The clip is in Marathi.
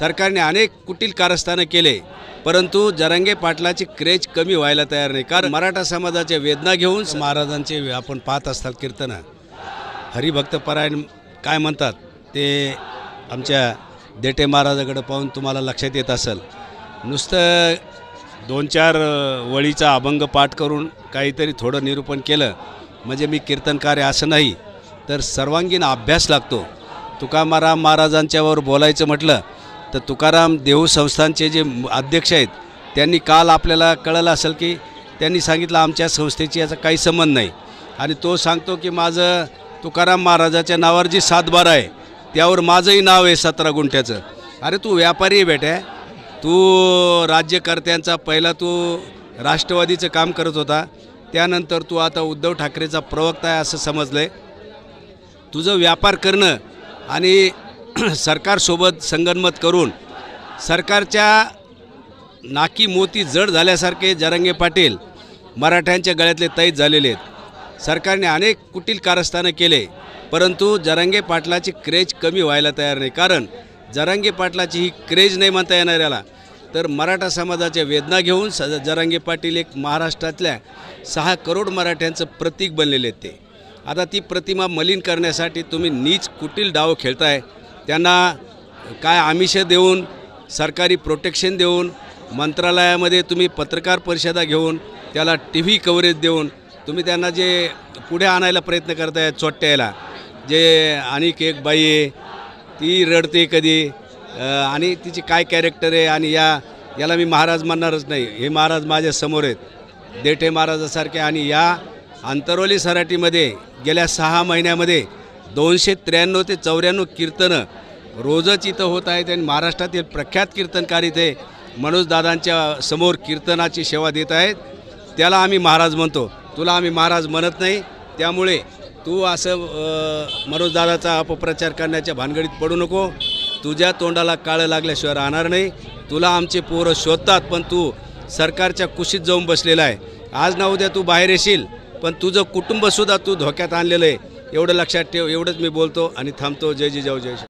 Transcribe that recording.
सरकारने अनेक कुटील कारस्थानं केले, परंतु जरांगे पाटलाची क्रेज कमी व्हायला तयार नाही। कारण मराठा समाजाच्या वेदना घेऊन महाराजांचे आपण पाहत असताल कीर्तनं, हरिभक्तपरायण काय म्हणतात ते आमच्या देठे महाराजाकडे पाहून तुम्हाला लक्षात येत असेल। नुसतं 2-4 वळीचा अभंग पाठ करून काहीतरी थोडं निरूपण केलं म्हणजे मी कीर्तनकार आहे असं नाही, तर सर्वांगीण अभ्यास लागतो। तुकाराम महाराजांच्यावर बोलायचं म्हटलं तर तुकाराम देहू संस्थानचे जे अध्यक्ष आहेत त्यांनी काल आपल्याला कळलं असेल की त्यांनी सांगितलं आमच्या संस्थेची याचा काही संबंध नाही, आणि तो सांगतो की माझं तुकाराम महाराजाच्या नावावर जी 7/12 आहे त्यावर माझंही नाव आहे 17 गुंठ्याचं। अरे तू व्यापारी आहे बेटा, तू राज्यकर्त्यांचा पहिला तू राष्ट्रवादीचं काम करत होता, त्यानंतर तू आता उद्धव ठाकरेचा प्रवक्ता आहे असं समजलंय। तुझं व्यापार करणं आणि सरकारसोबत संगनमत करून सरकारच्या नाकी मोती जड झाल्यासारखे जरांगे पाटील मराठ्यांच्या गळ्यातले तैत झालेले आहेत। सरकारने अनेक कुटील कारस्थानं केले, परंतु जरांगे पाटलाची क्रेज कमी व्हायला तयार नाही। कारण जरांगे पाटलाची ही क्रेज नाही म्हणता येणार याला, तर मराठा समाजाच्या वेदना घेऊन जरांगे पाटील एक महाराष्ट्रातल्या 6 करोड मराठ्यांचं प्रतीक बनलेले आहेत। ते आता ती प्रतिमा मलिन करण्यासाठी तुम्ही नीच कुटील डाव खेळताय। त्यांना काय आमिष देऊन, सरकारी प्रोटेक्शन देऊन, मंत्रालयामध्ये तुम्ही पत्रकार परिषदा घेऊन, त्याला TV कव्हरेज देऊन तुम्ही त्यांना जे पुढे आणायला प्रयत्न करताय चोट्ट्याला, जे अनेक एक बाई आहे ती रडते कधी आणि तिची काय कॅरेक्टर आहे, आणि याला मी महाराज म्हणणारच नाही, हे महाराज माझ्या समोर आहेत देठे महाराजासारखे। आणि या अंतरवली सराटीमध्ये गेल्या 6 महिन्यामध्ये 293 ते 94 कीर्तनं रोजच इथं होत आहेत, आणि महाराष्ट्रातील प्रख्यात कीर्तनकार इथे मनोजदादांच्या समोर कीर्तनाची सेवा देत आहेत। त्याला आम्ही महाराज म्हणतो, तुला आम्ही महाराज म्हणत नाही। त्यामुळे तू असं मनोजदादाचा अपप्रचार करण्याच्या भानगडीत पडू नको। तुझ्या तोंडाला काळं लागल्याशिवाय राहणार नाही। तुला आमचे पोरं शोधतात, पण तू सरकारच्या कुशीत जाऊन बसलेला आहे। आज ना उद्या तू बाहेर येशील, पण तुझं कुटुंबसुद्धा तू धोक्यात आणलेलं आहे, एवढं लक्षात ठेव। एवढंच मी बोलतो आणि थांबतो। जय जिजाऊ जय